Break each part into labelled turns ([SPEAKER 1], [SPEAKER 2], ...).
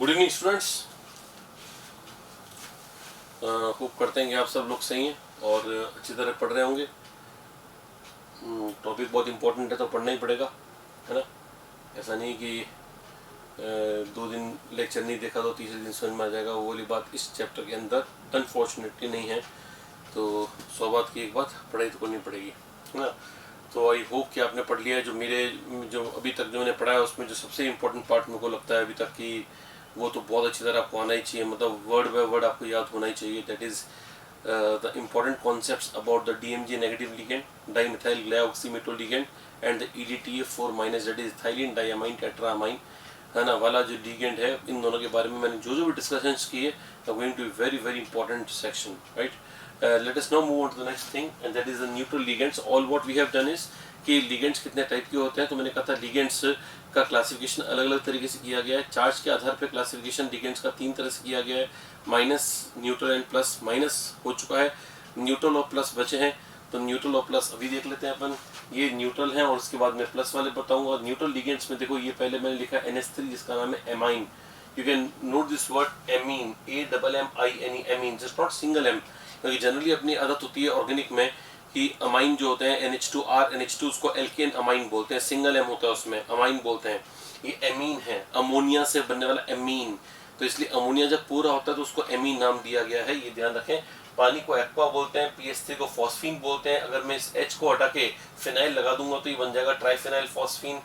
[SPEAKER 1] Good evening students. Hope करते हैं कि आप सब लोग सही हैं और अच्छी तरह पढ़ रहे होंगे। टॉपिक बहुत इंपॉर्टेंट है तो पढ़ना ही पड़ेगा, है ना। ऐसा नहीं कि 2 दिन लेक्चर नहीं देखा तो तीसरे दिन समझ में आ जाएगा, वो वाली बात इस चैप्टर के अंदर अनफॉर्चुनेटली नहीं है। तो 100 बात की एक बात, पढ़ाई तो करनी पड़ेगी, है ना। तो आई होप कि आपने पढ़ लिया है। जो अभी तक जो मैंने पढ़ा है उसमें जो सबसे इम्पोर्टेंट पार्ट मेरे को लगता है अभी तक कि वो तो बहुत अच्छी तरह आपको आना ही चाहिए, मतलब वर्ड बाय वर्ड आपको याद होना ही चाहिए। That is the important concepts about the DMG negative ligand, dimethyl glyoximato ligand and the EDTA4- that is ethylene diamine tetramine, है ना, वाला जो लिगेंड है। इन दोनों के बारे में मैंने जो भी डिस्कशंस किए, going to very very important section, right. Let us now move on to the next thing, and that is the neutral ligands. All what we have done is कि ligands कितने टाइप के होते हैं। तो मैंने कहा था ligands का क्लासिफिकेशन अलग अलग तरीके से किया गया है। चार्ज के आधार पे क्लासिफिकेशन ligands का 3 तरह से किया गया है, minus, neutral and plus. Minus हो चुका है, न्यूट्रल और प्लस बचे हैं। तो न्यूट्रल और प्लस अभी देख लेते हैं अपन। ये न्यूट्रल हैं और उसके बाद मैं प्लस वाले बताऊंगा। न्यूट्रल लिगेंड्स में देखो, ये पहले मैंने लिखा NH3 जिसका नाम है amine. You can note this word amine, AMMINE, amine, just not single M. क्योंकि जनरली अपनी आदत होती है ऑर्गेनिक में कि अमाइन जो होते हैं NH2R NH2 उसको एल्केन अमाइन बोलते हैं, सिंगल एम होता है उसमें, अमाइन बोलते हैं। ये एमीन है, अमोनिया से बनने वाला एमीन। तो इसलिए अमोनिया जब पूरा होता है तो उसको एमीन नाम दिया गया है, ये ध्यान रखें। पानी को एक्वा बोलते हैं, PH3 को फॉस्फीन बोलते हैं। अगर मैं इस H को हटा के फिनाइल लगा दूंगा तो ये बन जाएगा ट्राइफिनाइल फॉस्फीन।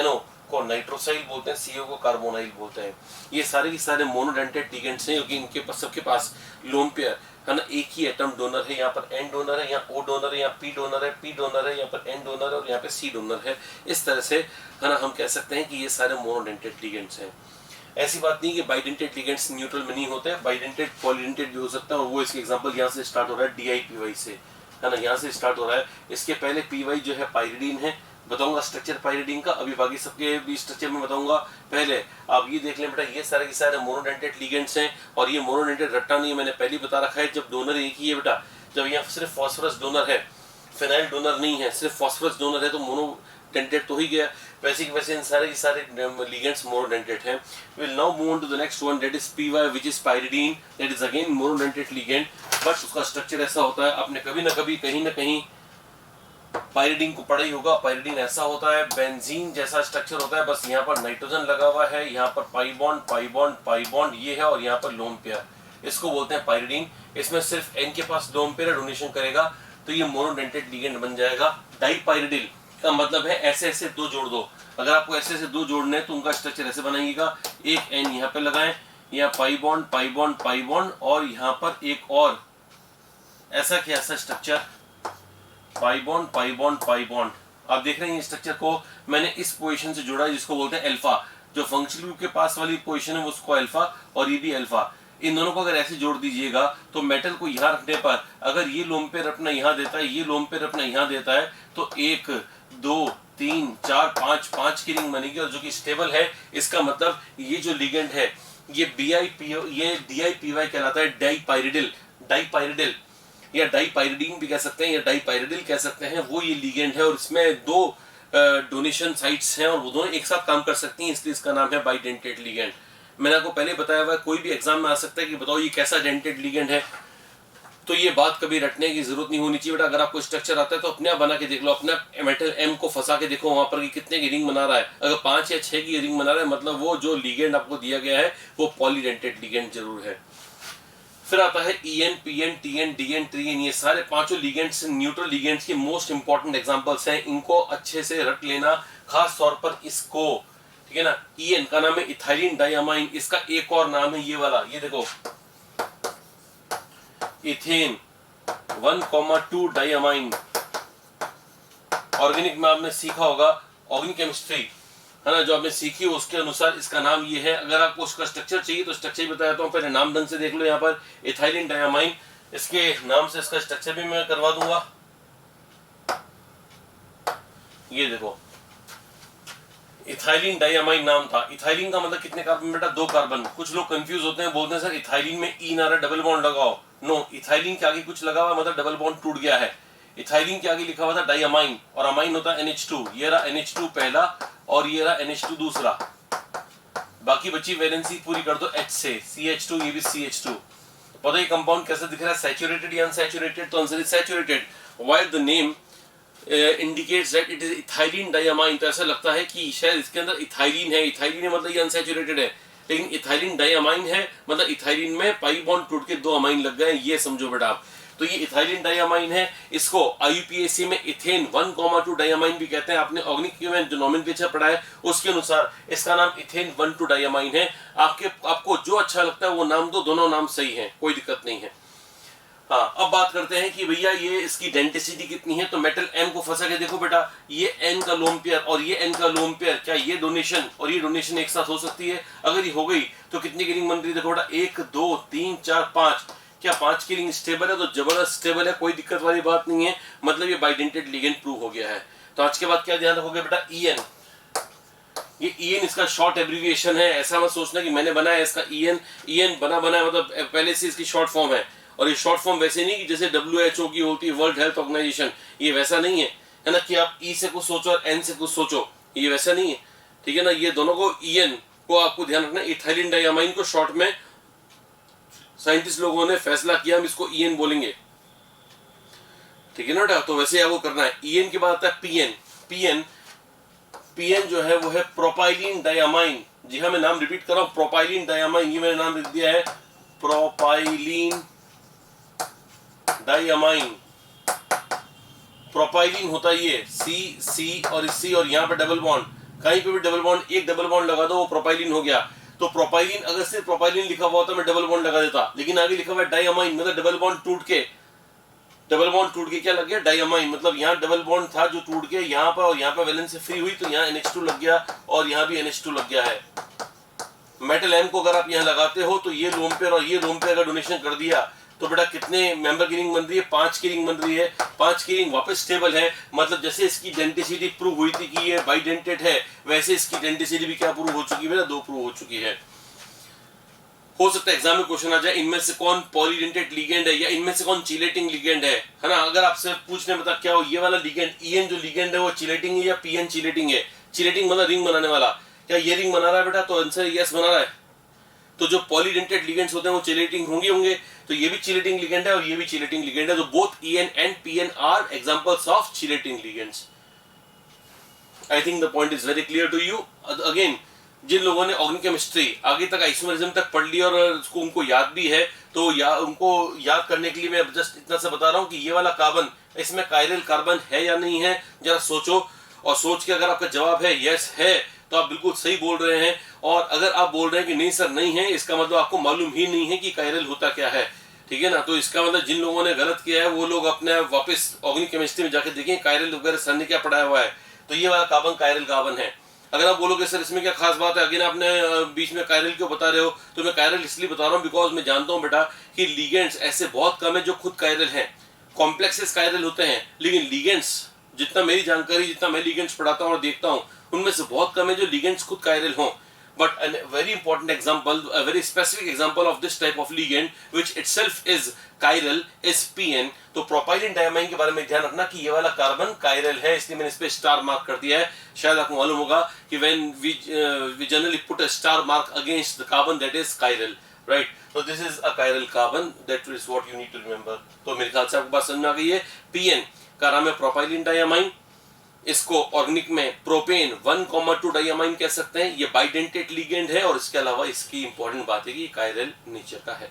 [SPEAKER 1] NO को नाइट्रोसाइल बोलते हैं, CO को कार्बोनाइल बोलते हैं। ये सारे के सारे मोनोडेंटेड लिगेंड्स हैं क्योंकि इनके पास सबके पास लोन पेयर, है ना, एक ही एटम डोनर है। यहाँ पर N डोनर है, यहाँ O डोनर है, यहाँ P डोनर है, P डोनर है, यहाँ पर N डोनर है और यहाँ पे C डोनर है। इस तरह से, है ना, हम कह सकते हैं कि ये सारे मोनोडेंटेड लिगेंड्स हैं। ऐसी बात नहीं कि बाइडेंटेड लिगेंड्स न्यूट्रल में नहीं होते हैं, बाइडेंटेड पॉलीडेंटेड भी हो सकता है। और वो इसके एग्जांपल यहाँ से स्टार्ट हो रहा है DIPY से, है ना, यहाँ से स्टार्ट हो रहा है। इसके पहले PY जो है पाइरिडीन है, बताऊंगा स्ट्रक्चर पाइरिडीन का, अभी बाकी सबके भी स्ट्रक्चर में बताऊंगा। पहले आप ये देख लें बेटा, ये सारे के सारे मोनोडेंटेड लिगेंड्स हैं। और ये मोनोडेंटेड रट्टा नहीं है, मैंने पहले बता रखा है। जब डोनर एक ही है बेटा, जब यहाँ सिर्फ फॉस्फोरस डोनर है, फिनाइल डोनर नहीं है, सिर्फ फॉस्फोरस डोनर है, तो मोनोडेंटेड तो ही गया। वैसे के वैसे इन सारे लिगेंड्स मोनोडेंटेड हैं। Will now move on to the next one, that is PY which is pyridine. That is again monodentate ligand, but उसका स्ट्रक्चर ऐसा होता है, आपने कभी ना कभी कहीं ना कहीं पाइरिडीन को पढ़ा ही होगा। पाइरिडीन ऐसा होता है, बेंजीन जैसा स्ट्रक्चर होता है, बस यहाँ पर नाइट्रोजन लगा हुआ है, यहाँ पर pi bond pi bond pi bond ये है, और यहाँ पर लोन पेयर। इसको बोलते हैं पाइरिडीन। इसमें सिर्फ N के पास लोन पेयर डोनेशन करेगा तो ये मोनोडेंटेड लिगेंड बन जाएगा। डाइपाइरिडिल का मतलब है ऐसे ऐसे दो जोड़ दो। अगर आपको ऐसे ऐसे दो जोड़ने हैं तो उनका स्ट्रक्चर ऐसे बनाइएगा, एक N यहाँ पे लगाएं, यहाँ pi bond pi bond pi bond, और यहाँ पर एक और ऐसा क्या ऐसा structure, pi bond pi bond pi bond. आप देख रहे हैं स्ट्रक्चर को मैंने इस पोजीशन से जोड़ा है जिसको बोलते हैं अल्फा। जो फंक्शनल ग्रुप के पास वाली पोजीशन है उसको अल्फा, और ये भी अल्फा। इन दोनों को अगर ऐसे जोड़ दीजिएगा तो मेटल को यहाँ रखने पर अगर ये लोन पेयर अपना यहाँ देता है, ये लोन पेयर अपना यहाँ देता है, तो 1 2 3 4 5 की रिंग बनेगी। और जो कि स्टेबल है, इसका मतलब ये जो लिगेंड है ये DIPY कहलाता है, डाइपाइरिडिल। डाइपाइरिडिल या डाइपाइरिडीन भी कह सकते हैं या डाइपाइरिडिल कह सकते हैं, वो ये लिगेंड है। और इसमें 2 डोनेशन साइट्स हैं और वो दोनों एक साथ काम कर सकती हैं, इसलिए इसका नाम है बाइडेंटेड लिगेंड। मैंने आपको पहले बताया हुआ है, कोई भी एग्जाम में आ सकता है कि बताओ ये कैसा डेंटेड लिगेंड है। तो ये बात कभी रटने की जरूरत नहीं होनी चाहिए बेटा। अगर आपको स्ट्रक्चर आता है तो अपने आप बना के देख लो, अपना मेटल M को फंसा के देखो वहां पर कि कितने की रिंग बना रहा है। अगर 5 या 6 की रिंग बना रहा है, मतलब वो जो लिगेंड आपको दिया गया है वो पॉलीडेंटेड लिगेंड जरूर है। फिर आता है EN PN TN DN TN, ये सारे पांचों लिगेंड्स न्यूट्रल लिगेंड्स के मोस्ट इंपॉर्टेंट एग्जांपल्स हैं। इनको अच्छे से रट लेना, खास तौर पर इसको, ठीक है ना। EN का नाम है इथाइलिन डायमाइन, इसका एक और नाम है ये वाला, ये देखो इथेन 1,2 डायमाइन। ऑर्गेनिक में आपने सीखा होगा, ऑर्गेनिक केमिस्ट्री, है ना, जो आपने सीखी उसके अनुसार इसका नाम ये है। अगर आपको उसका स्ट्रक्चर चाहिए तो स्ट्रक्चर भी बता देता हूँ, पहले नाम ढंग से देख लो। यहाँ पर इथाइलिन डायमाइन, इसके नाम से इसका स्ट्रक्चर भी मैं करवा दूंगा। ये देखो इथाइलिन डायमाइन नाम था। इथाइलिन का मतलब कितने कार्बन बेटा, 2 कार्बन। कुछ लोग कंफ्यूज होते हैं, बोलते हैं सर इथाइलिन में ई ना रहा, डबल बॉन्ड लगाओ। नो, इथाइलिन के आगे कुछ लगा हुआ मतलब डबल बॉन्ड टूट गया है। इथाइलिन के आगे लिखा हुआ था डायमाइन, और अमाइन होता है NH2। ये रहा NH2 पहला और ये रहा NH2 दूसरा। बाकी बची वैलेंसी पूरी कर दो H से, CH2, ये भी CH2। पता है कंपाउंड कैसे दिख रहा है, सैचुरेटेड या अनसैचुरेटेड? तो answer is saturated. While the name indicates that it is ethylene diamine, तो ऐसा लगता है कि शायद इसके अंदर इथाइलिन है। इथाइलिन है मतलब ये अनसैचुरेटेड है, लेकिन इथाइलिन डाइअमाइन है मतलब इथाइलिन में पाई बॉन्ड टूट के 2 अमाइन लग गए, ये समझो बेटा आप। तो ये इथाइलिन डाइअमाइन है, इसको IUPAC में इथेन 1,2 डाइअमाइन भी कहते हैं। आपने ऑर्गेनिक में जो नोमेनक्लेचर पढ़ा है उसके अनुसार इसका नाम इथेन 1,2 डाइअमाइन है। आपको जो अच्छा लगता है वो नाम दो, दोनों नाम सही है, कोई दिक्कत नहीं है। हाँ, अब बात करते हैं कि भैया ये इसकी डेंसिटी कितनी है। तो मेटल M को फंसा के देखो बेटा, ये N का लोन पेयर और ये N का लोन पेयर, क्या ये डोनेशन और ये डोनेशन एक साथ हो सकती है? अगर ये हो गई तो कितनी की रिंग बन रही है? देखो बेटा 1 2 3 4 5, क्या 5 की रिंग स्टेबल है? तो जबरदस्त स्टेबल है, कोई दिक्कत वाली बात नहीं है, मतलब ये बाइडेंटेड लिगेंड प्रूव हो गया है। तो आज के बाद क्या ध्यान रखोगे बेटा, EN। ये EN इसका शॉर्ट एब्रिविएशन है, ऐसा मत सोचना कि मैंने बनाया इसका EN बना मतलब पहले से इसकी शॉर्ट फॉर्म है। और ये शॉर्ट फॉर्म वैसे नहीं कि जैसे WHO की होती है, वर्ल्ड हेल्थ ऑर्गेनाइजेशन, ये वैसा नहीं है ना, कि आप E से कुछ सोचो और N से कुछ सोचो, ये वैसा नहीं है, ठीक है ना। ये दोनों को EN को आपको ध्यान रखना। इथाइलिन डाइअमाइन को शॉर्ट में साइंटिस्ट लोगों ने फैसला किया हम इसको EN बोलेंगे, ठीक है ना बेटा। तो वैसे आपको करना है। EN के बाद आता है PN जो है वो है प्रोपाइलिन डाइअमाइन। जी हाँ, मैं नाम रिपीट कर रहा हूं, प्रोपाइलिन डाइअमाइन, ये मैंने नाम लिख दिया है प्रोपाइलिन डाइअमाइन। प्रोपाइलिन होता है ये C और C और यहाँ पे डबल बॉन्ड, कहीं पे भी डबल बॉन्ड, एक डबल बॉन्ड लगा दो वो प्रोपाइलिन हो गया। तो प्रोपाइलिन अगर सिर्फ प्रोपाइलिन लिखा हुआ होता मैं डबल बॉन्ड लगा देता, लेकिन आगे लिखा हुआ है डाइअमाइन, मतलब डबल बॉन्ड टूट के क्या लग गया, डाइअमाइन। मतलब यहाँ डबल बॉन्ड था जो टूट के यहाँ पर और यहाँ पर वैलेंस से फ्री हुई, तो यहाँ NH2 लग गया और यहाँ भी NH2 लग गया है। मेटल M को अगर आप यहाँ लगाते हो तो ये लोन पेयर और ये लोन पेयर अगर डोनेशन कर दिया तो बेटा कितने मेंबर की रिंग बन रही है, 5 की रिंग बन रही है। 5 की रिंग वापस स्टेबल है, मतलब जैसे इसकी डेंटिसिटी प्रूव हुई थी कि ये बाइडेंटेड है, वैसे इसकी डेंटिसिटी भी क्या प्रूव हो चुकी है बेटा, 2 प्रूव हो चुकी है। हो सकता है एग्जाम में क्वेश्चन आ जाए इनमें से कौन पॉलीडेंटेड लिगेंड है या इनमें से कौन चिलेटिंग लिगेंड है ना। अगर आपसे पूछने बता क्या हो, ये वाला लिगेंड EN जो लिगेंड है वो चिलेटिंग है या PN चिलेटिंग है? चिलेटिंग मतलब रिंग बनाने वाला, क्या ये रिंग बना रहा है बेटा? तो आंसर यस बना रहा है। तो जो पॉलीडेंटेड लिगेंड्स होते हैं वो चिलेटिंग होंगे, तो ये भी चिलेटिंग लिगेंड है और ये भी चिलेटिंग लिगेंड है। तो both EN and PN are examples of chelating ligands. I think the point is very clear to you. Again, जिन लोगों ने ऑर्गेनिक केमिस्ट्री आगे तक आइसोमेरिज्म तक पढ़ लिया और उसको उनको याद भी है, तो उनको याद करने के लिए मैं जस्ट इतना सा बता रहा हूँ कि ये वाला कार्बन, इसमें कायरल कार्बन है या नहीं है, जरा सोचो। और सोच के अगर आपका जवाब है यस है तो आप बिल्कुल सही बोल रहे हैं, और अगर आप बोल रहे हैं कि नहीं सर नहीं है, इसका मतलब आपको मालूम ही नहीं है कि कायरल होता क्या है, ठीक है ना। तो इसका मतलब जिन लोगों ने गलत किया है वो लोग अपने वापस ऑर्गेनिक केमिस्ट्री में जाके देखें कायरल वगैरह सर ने क्या पढ़ाया हुआ है। तो ये वाला कार्बन कायरल कार्बन है। अगर आप बोलोगे सर इसमें क्या खास बात है, अगेन आपने बीच में कायरल क्यों बता रहे हो, तो मैं कायरल इसलिए बता रहा हूँ बिकॉज मैं जानता हूँ बेटा कि लिगेंड्स ऐसे बहुत कम है जो खुद कायरल हैं। कॉम्प्लेक्सेस कायरल होते हैं, लेकिन लिगेंड्स, जितना मेरी जानकारी, जितना मैं लिगेंड्स पढ़ाता हूँ और देखता हूँ, उनमें से बहुत कम है जो लिगेंड्स खुद कायरल हों। But a very important example, a very specific example of this type of ligand, which itself is chiral, is PN। तो प्रोपाइलिन डाइअमाइन के बारे में ध्यान रखना कि ये वाला कार्बन कायरल है, इसलिए मैंने इस पे स्टार मार्क कर दिया है। शायद आपको मालूम होगा कि when we generally put a star mark against the carbon that is chiral, right? So this is a chiral carbon, that is what you need to remember। तो मेरे ख्याल से आपको बात समझ में आ गई है। PN का नाम है प्रोपाइलिन डाइअमाइन, इसको ऑर्गेनिक में प्रोपेन 1,2 डाइअमाइन कह सकते हैं। ये बाइडेंटेड लिगेंड है और इसके अलावा इसकी इंपॉर्टेंट बात है कि कायरल नेचर का है।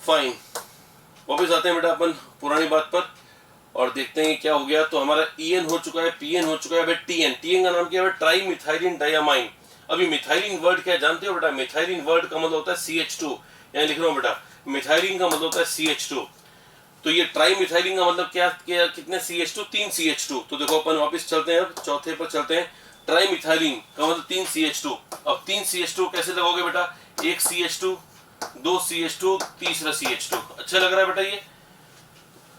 [SPEAKER 1] फाइन, वापस आते हैं बेटा अपन पुरानी बात पर और देखते हैं क्या हो गया। तो हमारा EN हो चुका है, PN हो चुका है, TN का नाम क्या है? Try methylene diamine. अभी मिथाइलिन वर्ड क्या जानते हो बेटा? मिथाइलिन वर्ड का मतलब होता है CH2, यहाँ लिख रहा हूँ बेटा, मिथाइलिन का मतलब होता है CH2। तो ये ट्राई मिथाइलिन का मतलब क्या, कितने CH2? 3 CH2। तो देखो अपन वापस चलते हैं, अब चौथे पर चलते हैं। ट्राई मिथाइलिन का मतलब 3 CH2। अब 3 CH2 कैसे लगोगे बेटा? 1 CH2, 2 CH2, तीसरा CH2। अच्छा लग रहा है बेटा ये,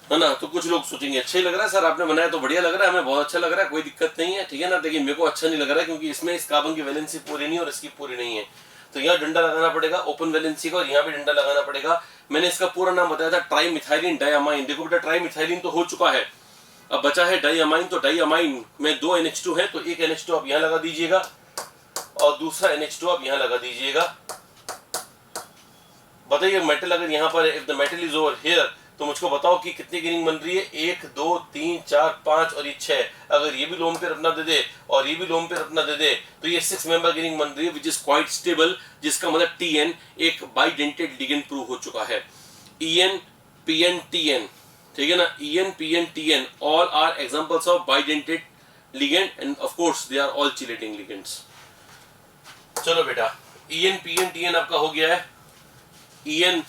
[SPEAKER 1] है ना? तो कुछ लोग सोचेंगे अच्छा ही लग रहा है सर, आपने बनाया तो बढ़िया लग रहा है, हमें बहुत अच्छा लग रहा है, कोई दिक्कत नहीं है, ठीक है ना। लेकिन मेरे को अच्छा नहीं लग रहा है क्योंकि इसमें इस कार्बन की वैलेंसी पूरी नहीं है और इसकी पूरी नहीं है। तो यहाँ डंडा लगाना पड़ेगा ओपन वैलेंसी का और यहाँ भी डंडा लगाना पड़ेगा। मैंने इसका पूरा नाम बताया था ट्राई मिथाइलिन डाइअमाइन। देखो बेटा ट्राई मिथाइलिन तो हो चुका है, अब बचा है डाइअमाइन। तो डाइअमाइन में 2 NH2 है, तो एक NH2 आप यहाँ लगा दीजिएगा और दूसरा NH2 आप यहाँ लगा दीजिएगा। बताइए मेटल अगर यहाँ पर if the metal is over here तो मुझको बताओ कि कितनी की रिंग बन रही है, 1 2 3 4 5 और ये 6। अगर ये भी लोन पेयर अपना दे दे और ये भी लोन पेयर अपना दे दे तो ये 6 मेंबर की रिंग बन रही है विच इज क्वाइट स्टेबल, जिसका मतलब TN एक बाइडेंटेड लिगेंड प्रूव हो चुका है। EN PN TN, ठीक है ना, EN PN TN all are examples of bidentate ligand and of course they are all chelating ligands. चलो बेटा EN PN TN आपका हो गया है, EN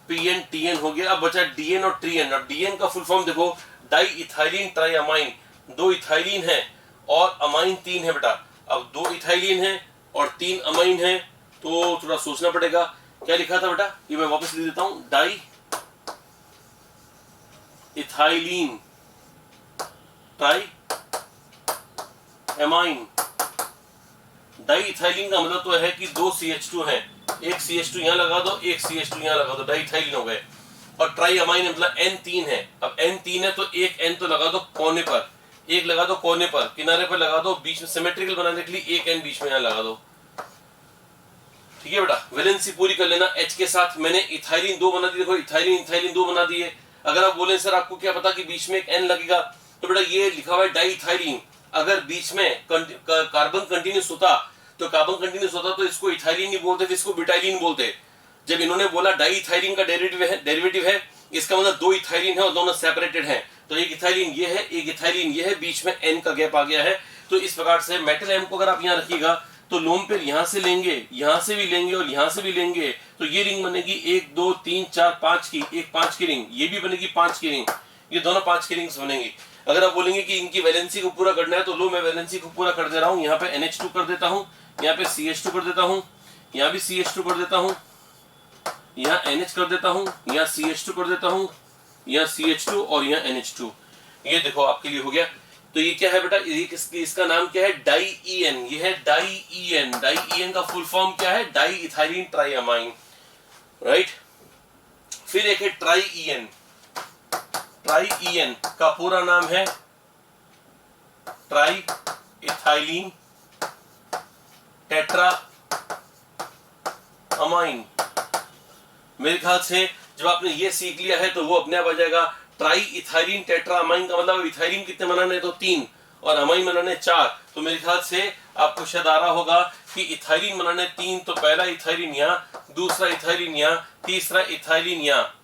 [SPEAKER 1] PN TN हो गया। अब बचा DN और TN। अब DN का फुल फॉर्म देखो, डाई इथाइलिन ट्राइअमाइन। 2 इथाइलिन है और अमाइन 3 है बेटा। अब 2 इथाइलिन है और 3 अमाइन है तो थोड़ा सोचना पड़ेगा। क्या लिखा था बेटा, ये मैं वापस लिख देता हूं, डाई इथाइलिन ट्राइअमाइन। डाई इथाइलिन का मतलब तो है कि 2 CH2 है, एक CH2 यहाँ लगा दो, एक CH2 यहाँ लगा दो, डाई इथाइलिन हो गए। और ट्राइअमाइन मतलब N 3 है। अब N 3 है तो एक N तो लगा दो कोने पर, एक लगा दो कोने पर, किनारे पर लगा दो, बीच में सिमेट्रिकल बनाने के लिए एक N बीच में यहाँ लगा दो। ठीक है बेटा, वैलेंसी पूरी कर लेना। H के साथ मैंने इथाइलिन 2 बना दी। देखो इथाइलिन 2 बना दिए। अगर आप बोले सर आपको क्या पता कि बीच में एक N लगेगा, तो बेटा ये लिखा हुआ है डाई इथाइलिन। अगर बीच में कार्बन कंटिन्यूस होता तो तो इसको इथाइलिन नहीं बोलते थे, इसको ब्यूटाइलिन बोलते। जब इन्होंने बोला डाई इथाइलिन का डेरिवेटिव है, इसका मतलब 2 इथाइलिन है और दोनों सेपरेटेड हैं। तो एक इथाइलिन ये है, एक इथाइलिन ये है, बीच में N का गैप आ गया है। तो इस प्रकार से मेटल M को अगर आप यहाँ रखिएगा तो लोन पेयर यहाँ से लेंगे, यहाँ से भी लेंगे और यहाँ से भी लेंगे, तो ये रिंग बनेगी 1 2 3 4 5 की, एक 5 की रिंग। ये भी बनेगी 5 की रिंग, ये दोनों 5 की रिंग्स बनेंगी। अगर आप बोलेंगे कि इनकी वैलेंसी को पूरा करना है तो लो मैं वैलेंसी को पूरा कर दे रहा हूँ। यहाँ पे NH2 कर देता हूँ, यहाँ पे CH2 कर देता हूँ, यहाँ भी CH2 कर देता हूँ, यहाँ NH कर देता हूँ, यहाँ CH2 कर देता हूँ, यहाँ CH2 और यहाँ NH2। ये देखो आपके लिए हो गया। तो ये क्या है बेटा, इसका नाम क्या है, डाई EN। ये है डाई EN। डाई EN का फुल फॉर्म क्या है, डाई इथाइलिन ट्राइअमाइन, राइट। फिर एक है ट्राई EN। ट्राई EN का पूरा नाम है ट्राई इथाइलिन टेट्रा अमाइन। मेरे ख्याल से जब आपने ये सीख लिया है तो वो अपने आप आ जाएगा। ट्राई इथाइलिन टेट्रा अमाइन का मतलब इथाइलिन कितने बनाने, तो 3 और अमाइन बनाने 4। तो मेरे ख्याल से आपको शायद आ रहा होगा कि इथाइलिन बनाने 3, तो पहला इथाइलिन यहाँ, दूसरा इथाइलिन यहाँ, तीसरा इथाइलिन यहाँ।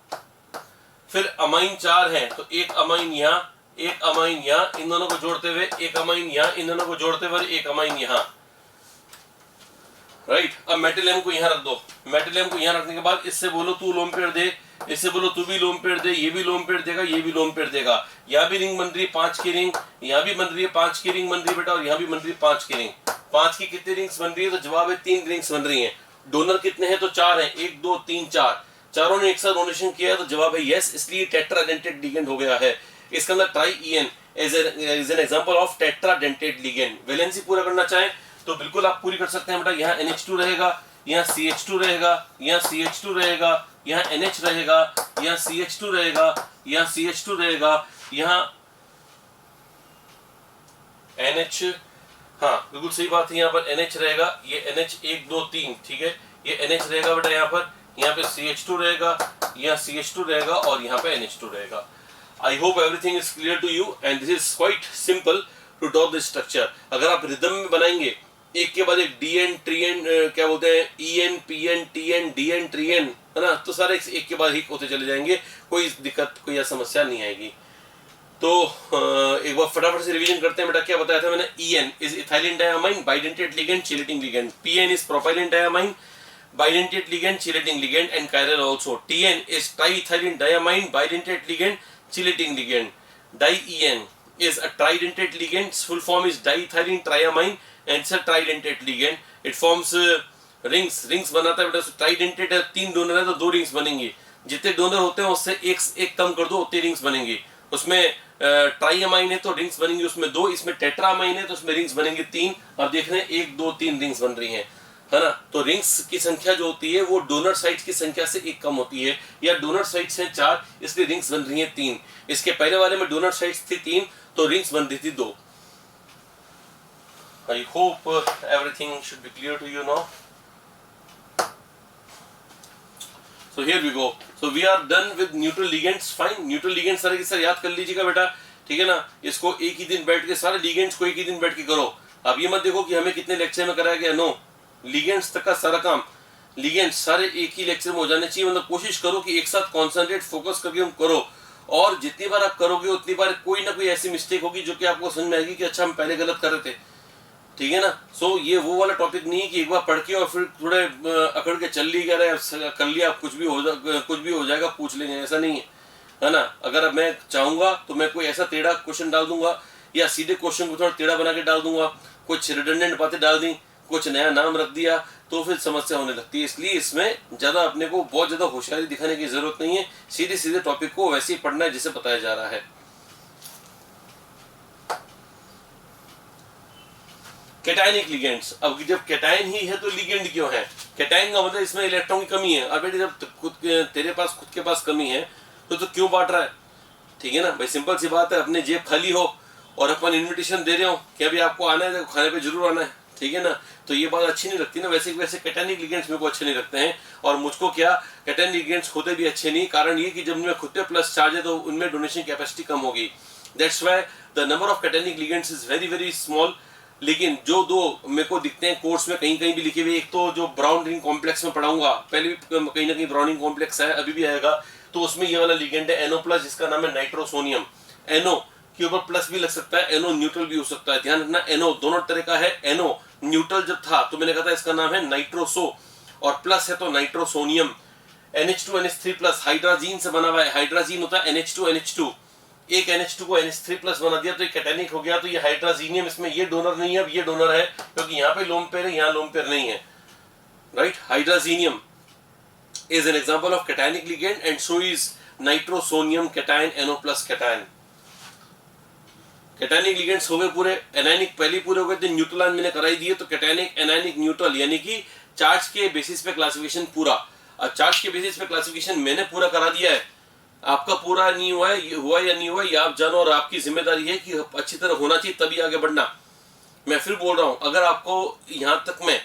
[SPEAKER 1] फिर अमाइन 4 है तो एक अमाइन यहाँ, एक अमाइन यहाँ, इन दोनों को जोड़ते हुए एक अमाइन यहाँ, इन दोनों को जोड़ते हुए एक अमाइन यहाँ, राइट। अब मेटल M को यहाँ रख दो। मेटल M को यहाँ रखने के बाद इससे बोलो तू लोन पेयर दे, इससे बोलो तू भी लोन पेयर दे, ये भी लोन पेयर देगा, ये भी लोन पेयर देगा। यहाँ भी रिंग बन रही है 5 की रिंग, यहाँ भी बन रही है 5 की रिंग बन रही है बेटा, और यहाँ भी बन रही है 5 की रिंग। 5 की कितनी रिंग्स बन रही है, तो जवाब है 3 रिंग्स बन रही है। डोनर कितने हैं, तो 4 है, 1 2 3 4। चारों ने एक साथ डोनेशन किया है तो जवाब है यस, इसलिए टेट्राडेंटेड लिगेंड हो गया है। इसके अंदर try EN is an example of tetradentate ligand. Valency पूरा करना चाहें तो बिल्कुल आप पूरी कर सकते हैं बेटा। यहाँ NH2 रहेगा, यहाँ CH2 रहेगा, यहाँ CH2 रहेगा, यहाँ NH रहेगा, यहाँ CH2 रहेगा, यहाँ CH2 रहेगा, यहाँ NH, हाँ बिल्कुल सही बात है, यहाँ पर NH रहेगा, ये NH 1 2 3, ठीक है, ये NH रहेगा बेटा यहाँ पर, यहाँ पे CH2 रहेगा, यहाँ CH2 रहेगा और यहाँ पे NH2 रहेगा। I hope everything is clear to you and this is quite simple to draw the structure। अगर आप रिदम में बनाएंगे एक के बाद एक DN TN क्या बोलते हैं EN PN TN DN TN, है ना, तो सारे एक के बाद एक होते चले जाएंगे, कोई दिक्कत कोई समस्या नहीं आएगी। तो एक बार फटाफट से रिवीजन करते हैं बेटा। क्या बताया था मैंने, EN is ethylene diamine bidentate ligand chelating ligand, PN is propylene diamine bidentate ligand chelating ligand and chiral also, TN is triethylene diamine bidentate ligand chelating ligand, di-EN is a tridentate ligand, full form is diethylene triamine and it's a tridentate ligand, it forms rings बनाता है बेटा। tridentate है, 3 donor है तो 2 rings बनेंगी, जितने donor होते हैं उससे एक कम कर दो उतनी रिंग्स बनेंगी। उसमें ट्राइअमाइन है तो रिंग्स बनेंगी उसमें 2, इसमें टेट्रामाइन है तो उसमें रिंग्स बनेंगी 3। अब देख रहे हैं 1 2 3 रिंग्स बन रही हैं, है ना। तो रिंग्स की संख्या जो होती है वो डोनर साइड्स की संख्या से 1 कम होती है, या डोनर साइड्स हैं 4 इसलिए रिंग्स बन रही हैं 3। इसके पहले वाले में डोनर साइड्स थी 3 तो रिंग्स बन रही थी 2। I hope everything should be clear to you now. So here we go. So we are done with neutral ligands. Fine. Neutral ligands सारे के सारे याद कर लीजिएगा बेटा, ठीक है ना. इसको एक ही दिन बैठ के सारे लिगेंड्स को एक ही दिन बैठ के करो. अब ये मत देखो कि हमें कितने लेक्चर में कराया गया. नो, लिगेंड्स तक का सारा काम लिगेंड्स सारे एक ही लेक्चर में हो जाने चाहिए. मतलब कोशिश करो कि एक साथ कॉन्सेंट्रेट फोकस करके हम करो, और जितनी बार आप करोगे उतनी बार कोई ना कोई ऐसी मिस्टेक होगी जो कि आपको समझ में आएगी कि अच्छा हम पहले गलत कर रहे थे, ठीक है ना. सो ये वो वाला टॉपिक नहीं है कि एक बार पढ़ के और फिर थोड़े अकड़ के चल ली कर लिया, कुछ भी हो जाएगा पूछ लेंगे, ऐसा नहीं है ना. अगर मैं चाहूंगा तो मैं कोई ऐसा टेढ़ा क्वेश्चन डाल दूंगा, या सीधे क्वेश्चन को थोड़ा टेढ़ा बना के डाल दूंगा, कुछ रिडंडेंट बातें डाल दी, कुछ नया नाम रख दिया, तो फिर समस्या होने लगती है. इसलिए इसमें ज्यादा अपने को बहुत ज्यादा होशियारी दिखाने की जरूरत नहीं है. सीधे सीधे टॉपिक को वैसे ही पढ़ना है जिसे बताया जा रहा है. Cationic ligands. अब जब कैटायन ही है तो लिगेंड क्यों है? कैटायन का मतलब इसमें इलेक्ट्रॉन की कमी है. अब बेटे जब तेरे पास खुद के पास कमी है तो क्यों बांट रहा है? ठीक है ना भाई, सिंपल सी बात है. अपने जेब खाली हो और अपन इनविटेशन दे रहे हो कि अभी आपको आना है, खाने पे जरूर आना है, ठीक है ना. तो ये बात अच्छी नहीं लगती ना. वैसे कैटायनिक लिगेंड्स मेरे को अच्छे नहीं लगते हैं, और मुझको क्या कैटायनिक लिगेंड्स होते भी अच्छे नहीं. कारण ये कि जब उनमें खुद पे प्लस चार्ज है तो उनमें डोनेशन कैपेसिटी कम होगी. That's why the number of cationic ligands is very very small. लेकिन जो दो मेरे को दिखते हैं कोर्स में कहीं भी लिखे हुए, एक तो जो ब्राउन रिंग कॉम्प्लेक्स में पढ़ाऊंगा, पहले भी कहीं ना कहीं ब्राउन रिंग कॉम्प्लेक्स है, अभी भी आएगा, तो उसमें ये वाला लिगेंड है NO प्लस, जिसका नाम है नाइट्रोसोनियम. NO के ऊपर प्लस भी लग सकता है, NO न्यूट्रल भी हो सकता है. ध्यान रखना, NO दोनों तरह का है. NO न्यूट्रल जब था तो मैंने कहा था इसका नाम है नाइट्रोसो, और प्लस है तो नाइट्रोसोनियम. NH2NH3 प्लस हाइड्राजीन से बना हुआ है. हाइड्राजीन होता है NH2NH2, एक NH2 को NH3 प्लस बना दिया तो ये कैटायनिक हो गया. तो ये हाइड्राजीनियम, इसमें ये डोनर नहीं है, अब ये डोनर है, क्योंकि यहाँ पे लोन पेयर है, यहाँ लोन पेयर नहीं है, right. हाइड्राजीनियम is an example of cationic ligand and so is nitrosonium cation NO plus cation. Cationic ligands हो गए पूरे. एनायनिक पहले पूरे हो गए थे, न्यूट्रल आज मैंने कराई दिए. तो कैटायनिक, एनायनिक, न्यूट्रल, यानी कि चार्ज के बेसिस पे क्लासिफिकेशन पूरा. और चार्ज के बेसिस पे क्लासिफिकेशन मैंने पूरा करा दिया है. आपका पूरा नहीं हुआ है, हुआ या नहीं हुआ ये आप जानो, और आपकी जिम्मेदारी है कि अच्छी तरह होना चाहिए तभी आगे बढ़ना. मैं फिर बोल रहा हूँ, अगर आपको यहाँ तक में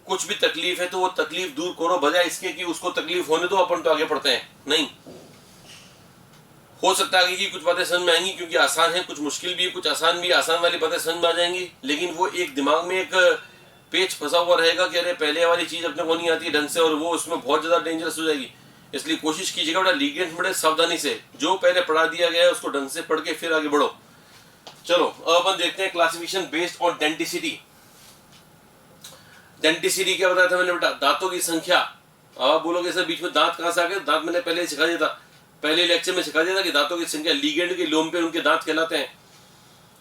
[SPEAKER 1] कुछ भी तकलीफ है तो वो तकलीफ दूर करो, बजाय इसके कि उसको तकलीफ होने दो, अपन तो आगे बढ़ते हैं. नहीं हो सकता है कि कुछ बातें समझ में आएंगी क्योंकि आसान है, कुछ मुश्किल भी है, कुछ आसान भी. आसान वाली बातें समझ में आ जाएंगी, लेकिन वो एक दिमाग में एक पेच फंसा हुआ रहेगा कि अरे पहले वाली चीज अपने को नहीं आती ढंग से, और वो उसमें बहुत ज्यादा डेंजरस हो जाएगी. इसलिए कोशिश कीजिएगा बेटा लिगेंड्स बड़े सावधानी से, जो पहले पढ़ा दिया गया है उसको ढंग से पढ़ के फिर आगे बढ़ो. चलो अब अपन देखते हैं classification based on denticity. Denticity क्या बताया था मैंने बेटा? दांतों की संख्या. अब बोलोगे सर बीच में दांत कहां से आ गए? दांत मैंने पहले सिखा दिया था, पहले लेक्चर में सिखा दिया था कि दांतों की संख्या लिगेंड के लोम पे उनके दांत कहलाते हैं,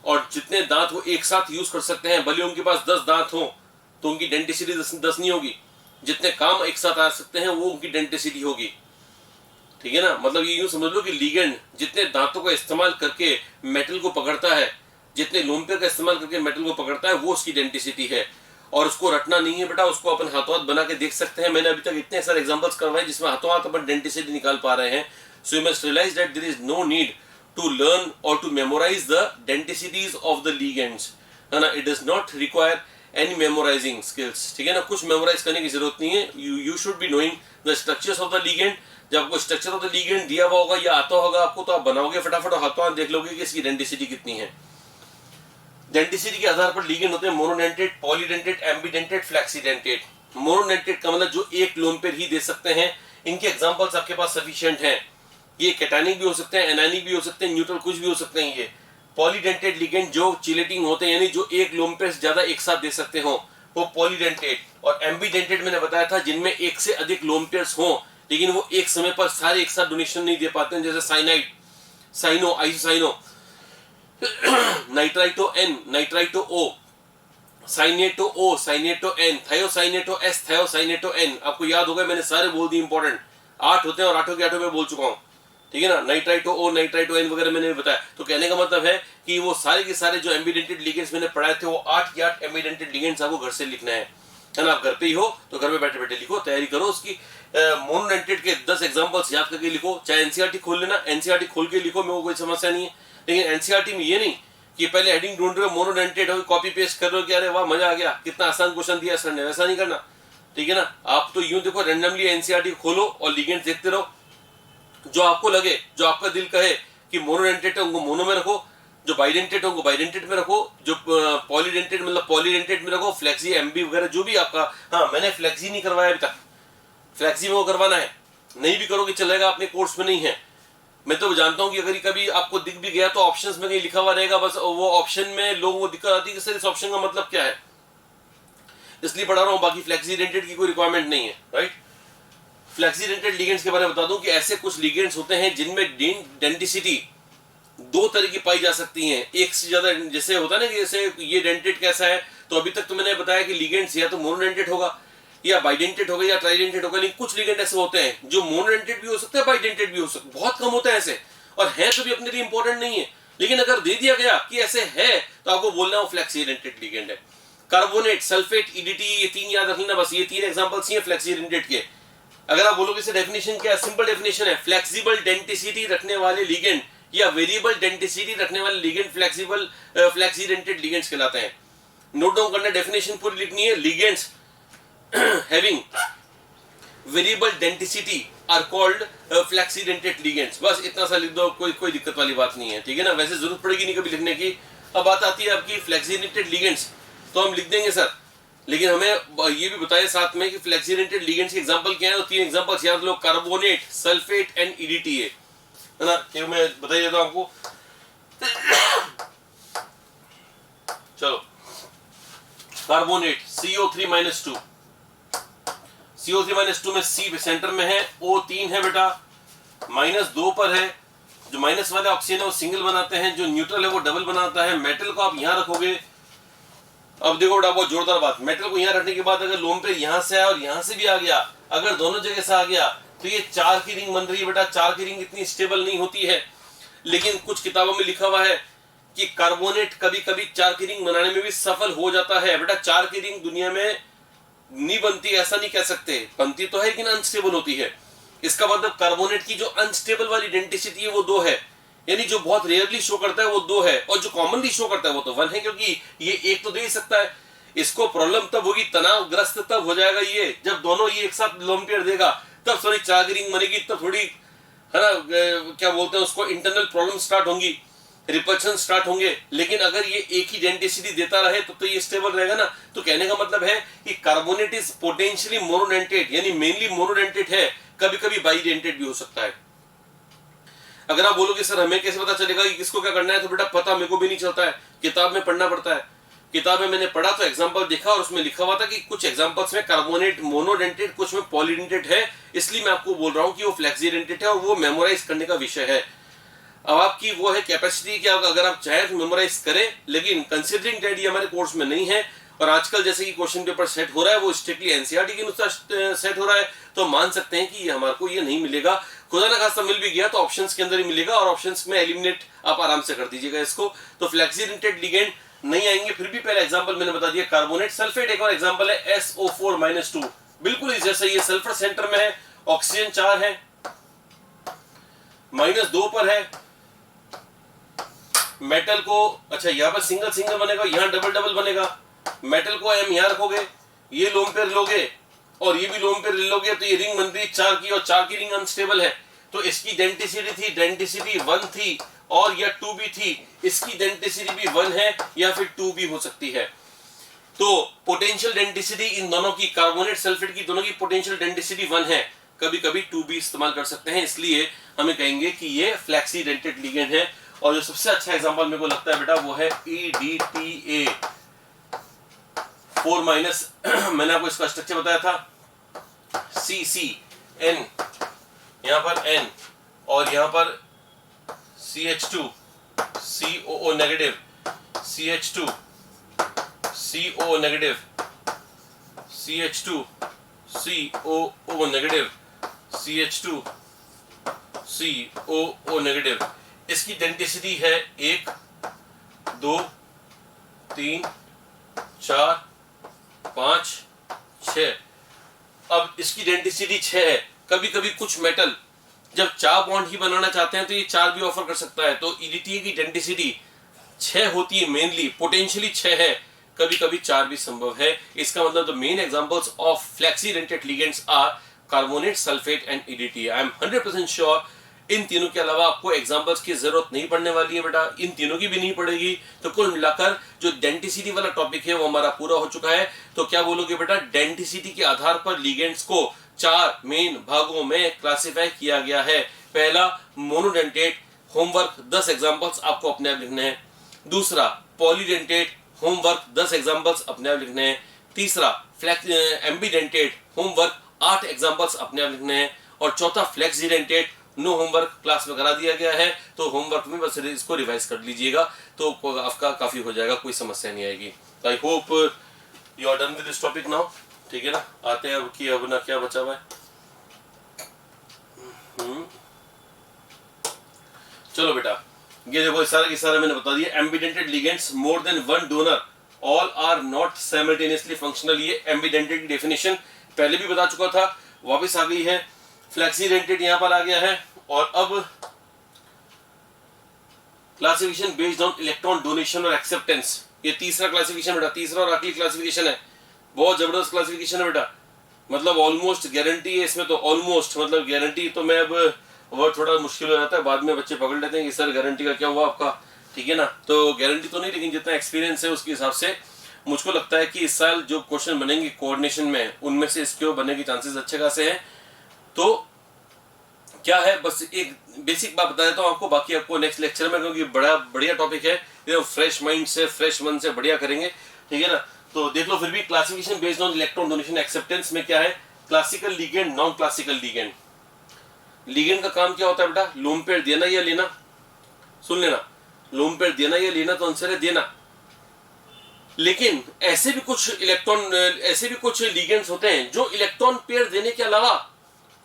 [SPEAKER 1] और जितने दांत वो एक साथ यूज कर सकते हैं, भले उनके पास 10 दांत हो तो उनकी डेंटिसिटी 10 नहीं होगी. जितने काम एक साथ आ सकते हैं वो उनकी डेंटिसिटी होगी, ठीक है ना. मतलब ये यूं समझ लो कि लिगेंड जितने दांतों का इस्तेमाल करके मेटल को पकड़ता है, जितने लोम पे का इस्तेमाल करके मेटल को पकड़ता है, वो उसकी डेंटिसिटी है. और उसको रटना नहीं है बेटा, उसको अपन हाथों हाथ बना के देख सकते हैं. मैंने अभी तक इतने सारे एग्जांपल्स करवाए जिसमें हाथों हाथ अपन डेंटिसिटी निकाल पा रहे हैं. So you must realize that there is no need to learn और to memorize the denticities of the ligands, है ना. It does not require any memorizing skills, ठीक है ना. कुछ मेमोराइज करने की जरूरत नहीं है. You should be knowing the structures of the ligand. जब आपको स्ट्रक्चर ऑफ द लिगेंड दिया हुआ होगा या आता होगा आपको, तो आप बनाओगे फटाफट और हाथों हाथ देख लोगे कि इसकी डेंटिसिटी कितनी है. डेंटिसिटी के आधार पर लिगेंड होते हैं मोनोडेंटेट, पॉलीडेंटेट, एम्बीडेंटेट, फ्लेक्सीडेंटेट. मोनोडेंटेट का मतलब जो एक लोन पेयर ही दे सकते हैं. इनके एग्जांपल्स आपके पास सफिशिएंट हैं. ये कैटायनिक भी हो सकते हैं, एनायनिक भी हो सकते हैं, न्यूट्रल कुछ भी हो सकते हैं. ये पॉलीडेंटेट लिगेंड जो चिलेटिंग होते हैं, यानी जो एक लोन पेयर ज्यादा एक साथ दे सकते हो, वो पॉलीडेंटेट. और एम्बीडेंटेट मैंने बताया था जिनमें एक से अधिक लोन पेयर्स हो, लेकिन वो एक समय पर सारे एक साथ डोनेशन नहीं दे पाते हैं, जैसे cyanide, cyano, isocyano, nitrito N, nitrito O, cyanato O, cyanato N, thiocyanato S, thiocyanato N. आपको याद होगा मैंने सारे बोल दिए इंपॉर्टेंट. 8 होते हैं और 8 के 8 में बोल चुका हूं, ठीक है ना. नाइट्राइटो O, नाइट्राइटो N वगैरह मैंने बताया. तो कहने का मतलब है कि वो सारे के सारे जो एम्बीडेंटेड लिगेंड्स मैंने पढ़ाए थे, वो 8 के 8 एम्बीडेंटेड लिगेंड्स आपको घर से लिखना है ना. आप घर पे ही हो तो घर में बैठे बैठे लिखो, तैयारी करो उसकी. मोनोडेंटेड के 10 एग्जांपल्स याद करके लिखो. चाहे एनसीईआरटी खोल लेना, एनसीईआरटी खोल के लिखो, मेरे को कोई समस्या नहीं है. लेकिन एनसीईआरटी में ये नहीं कि पहले हेडिंग ढूंढ रहे हो, मोनोडेंटेट हो, कॉपी पेस्ट कर रहे हो कि अरे वाह मजा आ गया, कितना आसान क्वेश्चन दिया सर ने, वैसा नहीं करना, ठीक है ना। आप तो यूं देखो, रैंडमली एनसीईआरटी खोलो और लिगेंड्स देखते रहो, जो आपको लगे, जो आपका दिल कहे कि मोनोडेंटेट है उनको मोनो में रखो, जो बाइडेंटेट है उनको बाइडेंटेट में रखो, जो पॉलीडेंटेट मतलब पॉलीडेंटेट में रखो, फ्लेक्सी एमबी वगैरह जो भी आपका। हाँ, मैंने फ्लेक्सी नहीं करवाया अभी तक, फ्लेक्सी में वो करवाना है, नहीं भी करोगे चलेगा, अपने कोर्स में नहीं है। मैं तो जानता हूं कि अगर कभी आपको दिख भी गया तो ऑप्शंस में कहीं लिखा हुआ रहेगा, बस वो ऑप्शन में लोगों को दिक्कत आती है कि सर इस ऑप्शन का मतलब क्या है, इसलिए पढ़ा रहा हूं, बाकी फ्लेक्सी डेंटेड की कोई रिक्वायरमेंट नहीं है, राइट। फ्लेक्सी डेंटेड लिगेंड्स के बारे में बता दूं कि ऐसे कुछ लिगेंड्स होते हैं जिनमें डेंटिसिटी दो तरह की पाई जा सकती हैं, एक से ज्यादा। जैसे होता है ना कि जैसे ये डेंटेड कैसा है, तो अभी तक तो मैंने बताया कि लिगेंड्स या तो मोनोडेंटेड होगा या बाइडेंटेड होगा या ट्राइडेंटेड होगा, लेकिन कुछ लिगेंड ऐसे होते हैं जो मोनोडेंटेड भी हो सकते हैं, बाइडेंटेड भी हो सकते हैं, बहुत कम होते हैं ऐसे, और है तो भी अपने लिए इंपॉर्टेंट नहीं है, लेकिन अगर दे दिया गया कि ऐसे है तो आपको बोलना वो फ्लेक्सी डेंटेड लिगेंड है। कार्बोनेट, सल्फेट, ईडीटी, ये तीन याद रखना बस, ये तीन एग्जांपल्स ही हैं फ्लेक्सी डेंटेड के। अगर आप बोलोगे इसे डेफिनेशन क्या है, सिंपल डेफिनेशन है, फ्लेक्सिबल डेंटिसिटी रखने वाले लिगेंड या वेरिएबल डेंटिसिटी रखने वाले ligand flexible flexidentate ligands कहलाते हैं। नोट डाउन करना, डेफिनेशन पूरी लिखनी है, ligands having variable density are called flexi dentate ligands। बस इतना सा लिख दो, कोई दिक्कत वाली बात नहीं है, ठीक है ना। वैसे जरूरत पड़ेगी नहीं कभी लिखने की। अब बात आती है आपकी फ्लेक्सी डेंटेड लिगेंड्स, तो हम लिख देंगे सर, लेकिन हमें ये भी बताया साथ में कि फ्लेक्सी डेंटेड लिगेंड्स के एग्जांपल क्या है, तो तीन एग्जांपल्स याद लो, कार्बोनेट, सल्फेट एंड ईडीटीए, है ना। ये मैं बता देता हूं आपको। चलो, कार्बोनेट CO3-2, CO3-2 में C सेंटर में है, O3 है बेटा, -2 पर है, जो माइनस वाले ऑक्सीजन है वो सिंगल बनाते हैं, जो न्यूट्रल है वो डबल बनाता है। मेटल को आप यहां रखोगे, अब देखो बेटा बहुत जोरदार बात, मेटल को यहां रखने के बाद अगर लोन पे यहां से आया और यहां से भी आ गया, अगर दोनों जगह से आ गया तो ये 4 की रिंग बन रही है बेटा। 4 की रिंग इतनी स्टेबल नहीं होती है, लेकिन कुछ किताबों में लिखा हुआ है कि कार्बोनेट कभी कभी 4 की रिंग बनाने में भी सफल हो जाता है। बेटा 4 की रिंग दुनिया में नहीं बनती, ऐसा नहीं कह सकते, बनती तो है लेकिन अनस्टेबल होती है। इसका मतलब कार्बोनेट की जो अनस्टेबल वाली डेंटिसिटी है वो 2 है, यानी जो बहुत रेयरली शो करता है वो 2 है, और जो कॉमनली शो करता है वो तो 1 है, क्योंकि ये एक तो दे ही सकता है। इसको प्रॉब्लम तब होगी, तनावग्रस्त तब हो जाएगा ये, जब दोनों ये एक साथ लोन पेयर देगा, तब सॉरी 4 की रिंग बनेगी, तब थोड़ी है ना क्या बोलते हैं उसको, इंटरनल प्रॉब्लम स्टार्ट होंगी, रिपल्शन स्टार्ट होंगे। लेकिन अगर ये एक ही डेंटिसिटी देता रहे तो ये स्टेबल रहेगा ना। तो कहने का मतलब है कि कार्बोनेट इज पोटेंशियली मोनोडेंटेट, यानी मेनली मोनोडेंटेट है, कभी कभी बाइडेंटेट भी हो सकता है। अगर आप बोलोगे सर हमें कैसे पता चलेगा कि किसको क्या करना है, तो बेटा पता मेरे को भी नहीं चलता है, किताब में पढ़ना पड़ता है। किताब में मैंने पढ़ा तो एग्जाम्पल देखा और उसमें लिखा हुआ था कि कुछ एग्जाम्पल्स में कार्बोनेट मोनोडेंटेट, कुछ में पॉलीडेंटेट है, इसलिए मैं आपको बोल रहा हूं कि वो फ्लेक्सीडेंटेट है और वो मेमोराइज करने का विषय है। अब आपकी वो है कैपेसिटी कि अगर आप चाहें तो मेमोराइज करें, लेकिन कंसीडरिंग दैट ये हमारे कोर्स में नहीं है, और आजकल जैसे कि क्वेश्चन पेपर सेट हो रहा है वो स्ट्रिक्टली एनसीईआरटी के अनुसार सेट हो रहा है, तो मान सकते हैं कि ये हमारे को ये नहीं मिलेगा। खुदा ना खासा मिल भी गया तो ऑप्शंस के अंदर ही मिलेगा, और ऑप्शंस में एलिमिनेट आप आराम से कर दीजिएगा इसको। तो फ्लेक्सीडेंटेड लिगेंड नहीं आएंगे, फिर भी पहले एग्जांपल मैंने बता दिया कार्बोनेट। सल्फेट एक और एग्जांपल है SO4-2, बिल्कुल जैसा ये सल्फर सेंटर में है, ऑक्सीजन 4 है, -2 पर है। मेटल को अच्छा यहाँ पर सिंगल सिंगल बनेगा, यहाँ डबल डबल बनेगा। मेटल को M यहाँ रखोगे, ये लोन पेयर लोगे और ये भी लोन पेयर ले लोगे, तो ये रिंग बन रही 4 की, और 4 की रिंग अनस्टेबल है, तो इसकी डेंटिसिटी 1 थी और या 2 भी थी, इसकी डेंटिसिटी भी 1 है या फिर 2 भी हो सकती है। तो पोटेंशियल डेंटिसिटी इन दोनों की, कार्बोनेट सल्फेट की दोनों की पोटेंशियल डेंटिसिटी 1 है, कभी कभी 2 भी इस्तेमाल कर सकते हैं, इसलिए हमें कहेंगे कि ये फ्लेक्सीडेंटेड लिगेंड है। और जो सबसे अच्छा एग्जांपल मेरे को लगता है बेटा वो है EDTA 4-, मैंने आपको इसका स्ट्रक्चर बताया था, CCN यहां पर N और यहां पर CH2 COO negative, CH2 COO negative, CH2 COO negative, CH2 COO negative. इसकी डेंटिसिटी है 1 2 3 4 5 6। अब इसकी डेंटिसिटी 6 है। कभी कभी कुछ मेटल जब 4 बॉन्ड ही बनाना चाहते हैं तो ये 4 भी ऑफर कर सकता है, तो EDTA की डेंटिसिटी 6 होती है मेनली, पोटेंशियली 6 है, कभी कभी 4 भी संभव है। इसका मतलब the main examples of flexi dentate ligands are carbonate, sulphate and EDT. I am 100% sure इन तीनों के अलावा आपको एग्जांपल्स की जरूरत नहीं पड़ने वाली है बेटा, इन तीनों की भी नहीं पड़ेगी। तो कुल मिलाकर जो डेंटिसिटी वाला टॉपिक है वो हमारा पूरा हो चुका है। तो क्या बोलोगे बेटा, डेंटिसिटी के आधार पर लिगेंड्स को 4 मेन भागों में क्लासिफाई किया गया है। पहला मोनोडेंटेट, होमवर्क 10 एग्जांपल्स आपको अपने आप लिखने हैं। दूसरा पॉलीडेंटेट, होमवर्क 10 एग्जांपल्स अपने आप लिखने हैं। तीसरा एम्बीडेंटेट, होमवर्क 8 एग्जांपल्स अपने आप लिखने हैं। और चौथा फ्लेक्सीडेंटेट, नो होमवर्क, क्लास में करा दिया गया है, तो होमवर्क में बस इसको रिवाइज कर लीजिएगा तो आपका काफी हो जाएगा, कोई समस्या नहीं आएगी। I hope you are done with this topic now. ठीक है ना, आते हैं अब कि अब ना क्या बचा हुआ है। चलो बेटा, ये देखो सारा की सारा मैंने बता दिया। Ambidentate ligands more than one donor, all are not simultaneously functional. ये एम्बिडेंटेड की डेफिनेशन पहले भी बता चुका था, वापस आ गई है। फ्लेक्सीडेंटेड यहां पर आ गया है। और अब classification based on electron donation और एक्सेप्टेंस, ये तीसरा क्लासिफिकेशन बेटा, तीसरा और आखिरी क्लासिफिकेशन है। बहुत जबरदस्त क्लासिफिकेशन है बेटा, मतलब ऑलमोस्ट गारंटी है इसमें। तो ऑलमोस्ट मतलब गारंटी, तो मैं अब वर्ड थोड़ा मुश्किल हो जाता है, बाद में बच्चे पकड़ लेते हैं कि सर गारंटी का क्या हुआ आपका। ठीक है ना, तो गारंटी तो नहीं, लेकिन जितना एक्सपीरियंस है उसके हिसाब से मुझको लगता है कि इस साल जो क्वेश्चन बनेंगे कोऑर्डिनेशन में, उनमें से इसके बनने की चांसेस अच्छे खासे हैं। तो क्या है, बस एक बेसिक बात बता देता हूँ आपको, बाकी आपको नेक्स्ट लेक्चर में, क्योंकि बड़ा बढ़िया टॉपिक है, एकदम फ्रेश माइंड से फ्रेश मन से बढ़िया करेंगे। ठीक है ना, तो देख लो। फिर भी classification based on electron donation acceptance में क्या है, classical ligand, non classical ligand. Ligand का काम क्या होता है बेटा, लोन पेयर देना या लेना। सुन लेना, लोन पेयर देना या लेना, तो आंसर है देना। लेकिन ऐसे भी कुछ लीगेंड्स होते हैं जो इलेक्ट्रॉन पेयर देने के अलावा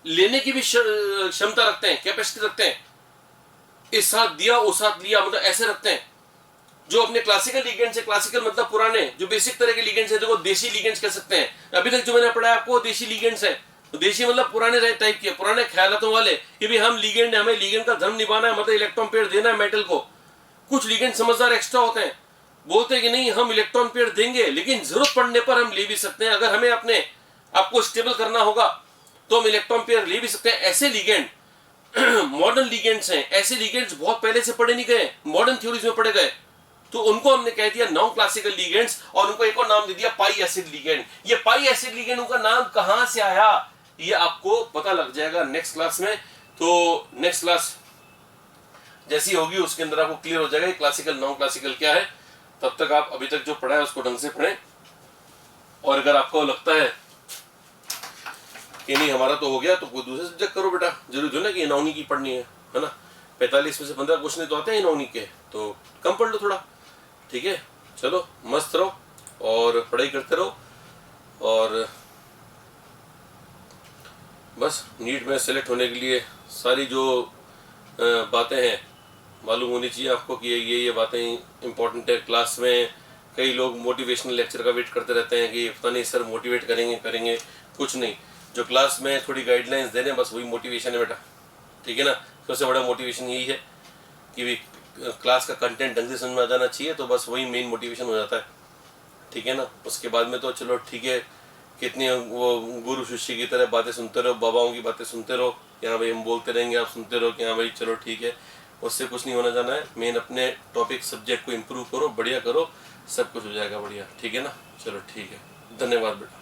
[SPEAKER 1] लेने की भी क्षमता रखते हैं, कैपेसिटी रखते हैं। इस साथ दिया उस साथ लिया, मतलब ऐसे रखते हैं। जो अपने क्लासिकल लीगेंड्स है, क्लासिकल मतलब पुराने, जो बेसिक तरह के लीगेंड्स है, देखो देशी लीगेंड्स कह सकते हैं। अभी तक जो मैंने पढ़ा है आपको देशी लीगेंड्स है। तो देशी मतलब पुराने टाइप के, पुराने ख्यालों वाले कि भी हम लीगेंड है, हमें लीगेंड का धर्म निभाना है, मतलब इलेक्ट्रॉन पेयर देना है मेटल को। कुछ लीगेंड समझदार एक्स्ट्रा होते हैं, बोलते हैं कि नहीं हम इलेक्ट्रॉन पेयर देंगे, लेकिन जरूरत पड़ने पर हम ले भी सकते हैं। अगर हमें अपने आपको स्टेबल करना होगा तो हम इलेक्ट्रॉन पेयर ले भी सकते हैं। ऐसे लीगेंड मॉडर्न लीगेंड्स हैं। ऐसे लीगेंड्स बहुत पहले से पढ़े नहीं गए, मॉडर्न थ्योरीज में पढ़े गए, तो उनको हमने कह दिया नॉन क्लासिकल लीगेंड्स। और उनको एक और नाम दे दिया पाई एसिड लीगेंड। ये पाई एसिड लीगेंड उनका नाम कहां से आया, ये आपको पता लग जाएगा नेक्स्ट क्लास में। तो नेक्स्ट क्लास जैसी होगी उसके अंदर आपको क्लियर हो जाएगा क्लासिकल नॉन क्लासिकल क्या है। तब तक आप अभी तक जो पढ़ा है उसको ढंग से पढ़ें। और अगर आपको लगता है कि नहीं हमारा तो हो गया, तो कोई दूसरे सब्जेक्ट करो बेटा। जरूरी तो ना कि इनॉनी की पढ़नी है ना। 45 में से 15 क्वेश्चन तो आते हैं इनॉनी के, तो कम पढ़ लो थोड़ा। ठीक है, चलो मस्त रहो और पढ़ाई करते रहो। और बस नीट में सेलेक्ट होने के लिए सारी जो बातें हैं मालूम होनी चाहिए आपको कि ये बातें इंपॉर्टेंट है। क्लास में कई लोग मोटिवेशनल लेक्चर का वेट करते रहते हैं कि पता नहीं सर मोटिवेट करेंगे। कुछ नहीं, जो क्लास में थोड़ी गाइडलाइंस दे रहे हैं बस वही मोटिवेशन है बेटा। ठीक है ना, सबसे बड़ा मोटिवेशन यही है कि भी क्लास का कंटेंट ढंग से समझ में आ जाना चाहिए, तो बस वही मेन मोटिवेशन हो जाता है। ठीक है ना, उसके बाद में तो चलो ठीक है, कितनी वो गुरु शिष्य की तरह बातें सुनते रहो, बाबाओं की बातें सुनते रहो कि हाँ भाई हम बोलते रहेंगे, आप सुनते रहो कि हाँ भाई चलो ठीक है, उससे कुछ नहीं होना जाना है। मेन अपने टॉपिक सब्जेक्ट को इम्प्रूव करो, बढ़िया करो, सब कुछ हो जाएगा बढ़िया। ठीक है ना, चलो ठीक है, धन्यवाद बेटा।